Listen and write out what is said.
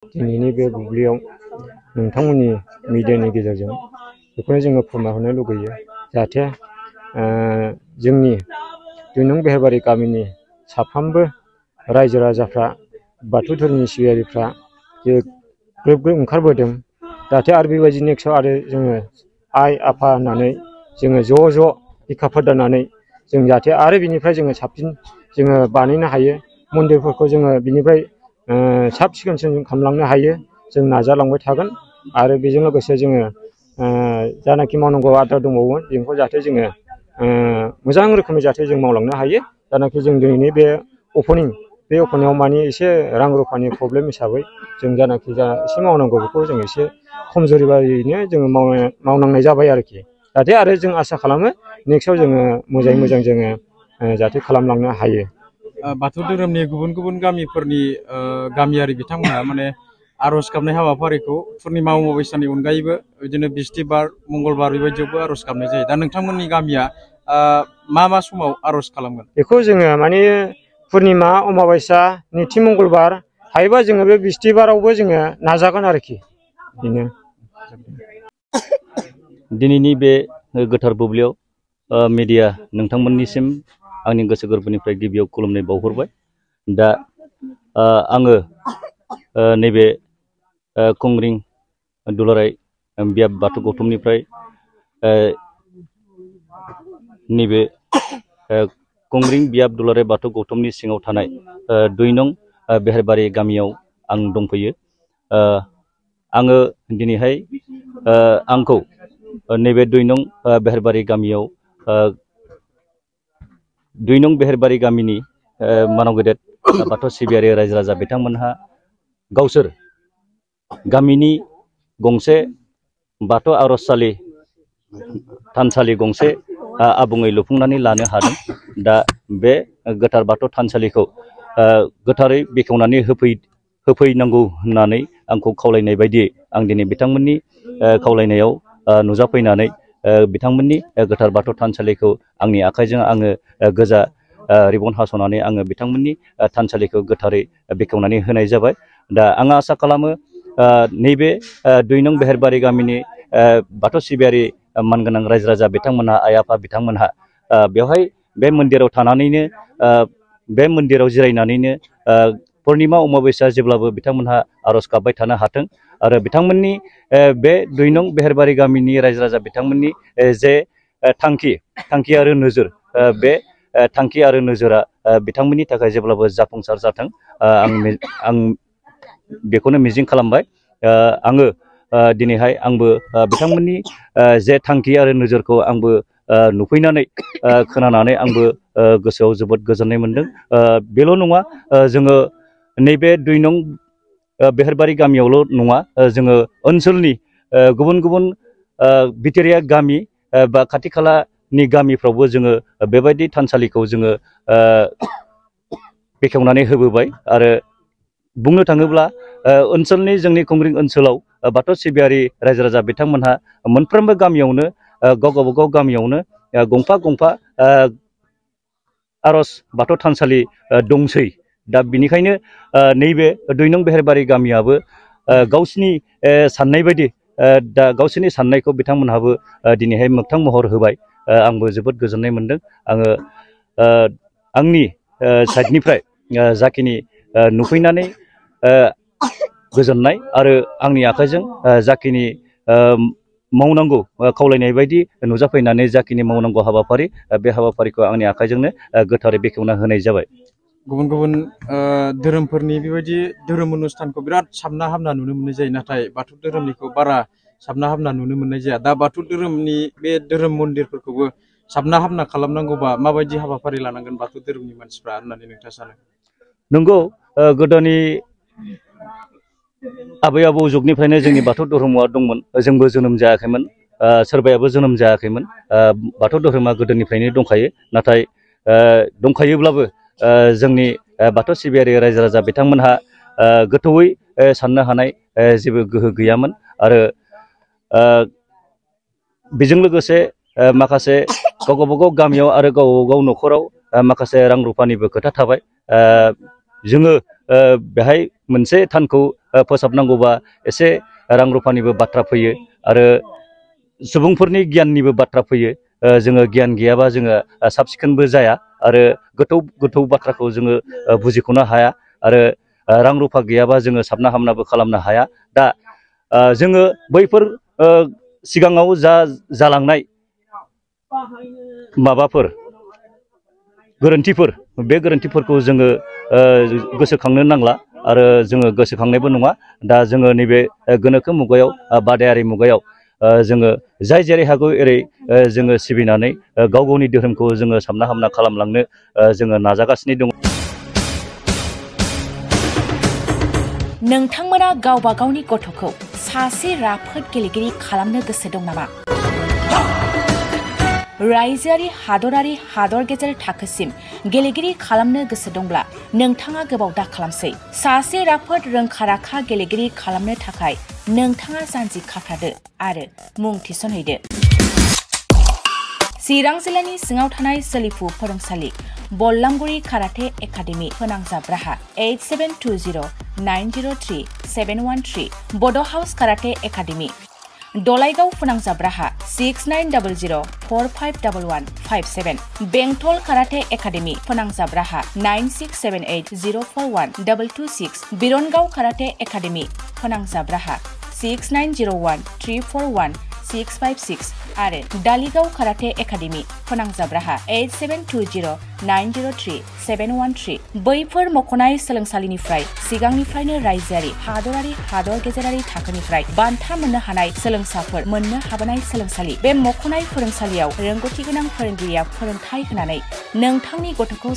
दिनैनि बे बुब्लियाव नोंथांमोननि मिडियानि गेजेरजों बेखौनो जोङो फोरमायहरनो लुगैयो जाहाथे जोंनि 2 नं बेहेरबारि गामिनि साफ्रोमबो रायजो राजाफ्रा बाथौ धोरोमनि सिबियारिफ्रा जे ग्रोब ग्रोब ओंखारबोदों जाहाथे आरो बेबायदि नेक्स्टआव आरो जोङो आइ आफा होननानै जोङो ज' बिखाफोर दानानै जों जाहाथे आरो बिनिफ्राय जोङो साबसिन जोङो बानायनो हायो मन्दिरफोरखौ जोङो बिनिफ्राय साब सिखोनसिन खालामलांनो हायो जों नाजालांबाय थागोन आरो बेजों लोगोसे जोङो जानाखि मावनांगौ आद्रा दंबावो बेखौ जाहाथे जोङो मोजां रोखोमै जाहाथे जों मावलांनो हायो जानाखि जों दिनैनि बे अपेनिंआव माने एसे रां रुफानि प्रब्लेम हिसाबै जों जानाखि एसे मावनांगौ बेखौ जों एसे खमजुरि बायदियैनो जोङो मावनांनाय जाबाय आरोखि जाहाथे आरो जों आसा खालामो नेक्स्टआव जोङो मोजाङै मोजां जोङो जाहाथे खालामलांनो हायो। बाथौ धोरोमनि गुबुन गुबुन गामिफोरनि गामियारि बिथांमोना माने आर'ज गाबनाय हाबाफारिखौ पुर्निमा अमाबैसानि अनगायैबो बिदिनो बिस्थिबार मंगलबार बेबायदियावबो आर'ज गाबनाय जायो। दा नोंथांमोननि गामिया मा समाव आर'ज खालामगोन? बेखौ जोङो माने पुर्निमा अमाबैसा नैथि मंगलबार हायोबा जोङो बे बिस्थिबारावबो जोङो नाजागोन आरोखि बेनो। दिनैनि बे गोथार बुब्लियाव मिडिया नोंथांमोननिसिम आंनि गोसो गोरबोनिफ्राय गिबियाव खुलुमनाय बावहरबाय। दा आङो नैबे कंग्रिं दुलाराय बियाब बाथौ गौथुमनिफ्राय नैबे कंग्रिं बियाब दुलाराय बाथौ गौथुमनि सिङाव थानाय 2 नं बेहेरबारि गामियाव आं दंफैयो। आङो दिनैहाय आंखौ नैबे 2 नं बेहेरबारि गामियाव 2 नं बेहेरबारि गामिनि मानाव गेदेर बाथौ सिबियारि रायजो राजा बिथांमोनहा गावसोर गामिनि गंसे बाथौ आर'जसालि थानसालि गंसे आबुङै लुफुंनानै लानो हादों। दा बे गोथार बाथौ थानसालिखौ गोथारै बेखेवनानै होफैनांगौ होननानै आंखौ खावलायनाय बायदियै आं दिनै बिथांमोननि खावलायनायाव नुजाफैनानै बिथांमोननि गोथार बाथौ थानसालिखौ आंनि आखाइजों आङो गोजा रिबन हास'नानै आङो बिथांमोननि थानसालिखौ गोथारै बेखेवनानै होनाय जाबाय। दा आं आसा खालामो नैबे 2 नं बेहेरबारि गामिनि बाथौ सिबियारि मानगोनां रायजो राजा बिथांमोनहा आइ आफा बिथांमोनहा बेवहाय बे मन्दिराव थानानैनो बे मन्दिराव जिरायनानैनो पुर्निमा अमाबैसा जेब्लाबो बिथांमोनहा आर'ज गाबबाय थानो हाथों आरो बिथांमोननि बे 2 नं बेहेरबारि गामिनि रायजो राजा बिथांमोननि जे थांखि आरो नोजोर बे थांखि आरो नोजोरा बिथांमोननि थाखाय जेब्लाबो जाफुंसार जाथों आं बेखौनो मिजिं खालामबाय। आङो दिनैहाय आंबो बिथांमोननि जे थांखि आरो नोजोरखौ आंबो नुफैनानै खोनानानै आंबो गोसोआव जोबोद गोजोननाय मोनदों। बेल' नङा जोङो नैबे 2 नं बेहेरबारि गामियावल' नङा जोङो ओनसोलनि गुबुन गुबुन बिथोरिया गामि बा खाथि खालानि गामिफ्रावबो जोङो बेबायदि थानसालिखौ जोङो बेखेवनानै होबोबाय आरो बुंनो थाङोब्ला ओनसोलनि जोंनि कंग्रिं ओनसोलाव बाथौ सिबियारि रायजो राजा बिथांमोनहा मोनफ्रोमबो गामियावनो गावबागाव गामियावनो गंफा गंफा आर'ज बाथौ थानसालि दंसै। दा बिनिखायनो नैबे 2 नं बेहेरबारि गामियाबो गावसिनि साननाय बायदि दा गावसोरनि साननायखौ बिथांमोनहाबो दिनैहाय मोगथां महर होबाय। आंबो जोबोद गोजोननाय मोनदों। आङो आंनि साइडनिफ्राय जाखिनि नुफैनानै गोजोननाय आरो आंनि आखाइजों जाखिनि मावनांगौ खावलायनाय बायदि नुजाफैनानै जाखिनि मावनांगौ हाबाफारि बे हाबाफारिखौ आंनि आखाइजोंनो गोथारै बेखेवना होनाय जाबाय। गुबुन गुबुन धोरोमफोरनि बेबायदि धोरोम अनुष्ठानखौ बिराद साबना हामना नुनो मोननाय जायो, नाथाय बाथौ धोरोमनिखौ बारा साबना हामना नुनो मोननाय जाया। दा बाथौ धोरोमनि बे धोरोम मन्दिरफोरखौबो साबना हामना खालामनांगौबा माबायदि हाबाफारि लानांगोन बाथौ धोरोमनि मानसिफ्रा होननानै नोंथाङा सानो? नंगौ, गोदोनि आबै आबौ जुगनिफ्रायनो जोंनि बाथौ धर्मआ दंमोन। जोंबो जोनोम जायाखैमोन, सोरबायाबो जोनोम जायाखैमोन। बाथौ धोरोमा गोदोनिफ्रायनो दंखायो, नाथाय दंखायोब्लाबो जोंनि बाथौ सिबियारि रायजो राजा बिथांमोनहा गोथौयै साननो हानाय जेबो गोहो गैयामोन आरो बेजों लोगोसे माखासे गावबागाव गामियाव आरो गावबागाव न'खराव माखासे रां रुफानिबो खोथा थाबाय। जोङो बेहाय मोनसे थानखौ फोसाबनांगौबा एसे रां रुफानिबो बाथ्रा फैयो आरो सुबुंफोरनि गियाननिबो बाथ्रा फैयो। जोङो गियान गैयाबा जोङो साब सिखोनबो जाया आरो गोथौ गोथौ बाथ्राखौ जोङो बुजिख'नो हाया आरो रां रुफा गैयाबा जोङो साबना हामनाबो खालामनो हाया। दा जोङो बैफोर सिगाङाव जालांनाय माबाफोर गोरोन्थिफोर बे गोरोन्थिफोरखौ जोङो गोसोखांनो नांला आरो जोङो गोसोखांनायबो नङा। दा जोङो नैबे गोनोखो मुगायाव बादायारि मुगायाव जोङो जाय जेरै हागौ एरै जोङो सिबिनानै गाव गावनि धोरोमखौ जोङो साबना हामना खालामलांनो जोङो नाजागासिनो दङ। नोंथांमोना गावबा गावनि गथ'खौ सासे राफोद गेलेगिरि खालामनो गोसो दं नामा? रायजोआरि हादरारि हादर गेजेर थाखोसिम गेलेगिरि खालामनो गोसो दंब्ला नोंथाङा गोबाव दा खालामसै। सासे राफोद रोंखा राखा गेलेगिरि खालामनो थाखाय नोंथाङा जानजि खाफ्रादो आरो मुं थिसनहैदो। चिरां जिल्लानि सिङाव थानाय सोलिफु फोरोंसालि बल्लामगुरि काराटे एकाडेमि फोनांजाब राहा 8720903713 बड' हाउस काराटे एकाडेमि दलाइगाव फोनांजाब राहा 6900451157 बेंटल काराटे एकाडेमि फोनांजाब राहा 9678041226 बिरनगाव काराटे एकाडेमि फोनांजाब राहा 6901341656 आरो दालिगाव काराटे एकाडेमि फोनांजाब राहा 8720903713 बैफोर मख'नाय सोलोंसालिनिफ्राय सिगांनिफ्रायनो रायजोआरि हादरारि हादर गेजेरारि थाखोनिफ्राय बान्था मोननो हानाय सोलोंसाफोर मोननो हाबोनाय सोलोंसालि। बे मख'नाय फोरोंसालियाव रोंगौथि गोनां फोरोंगिरिया फोरोंथाय होनानै नोंथांनि गथ'खौ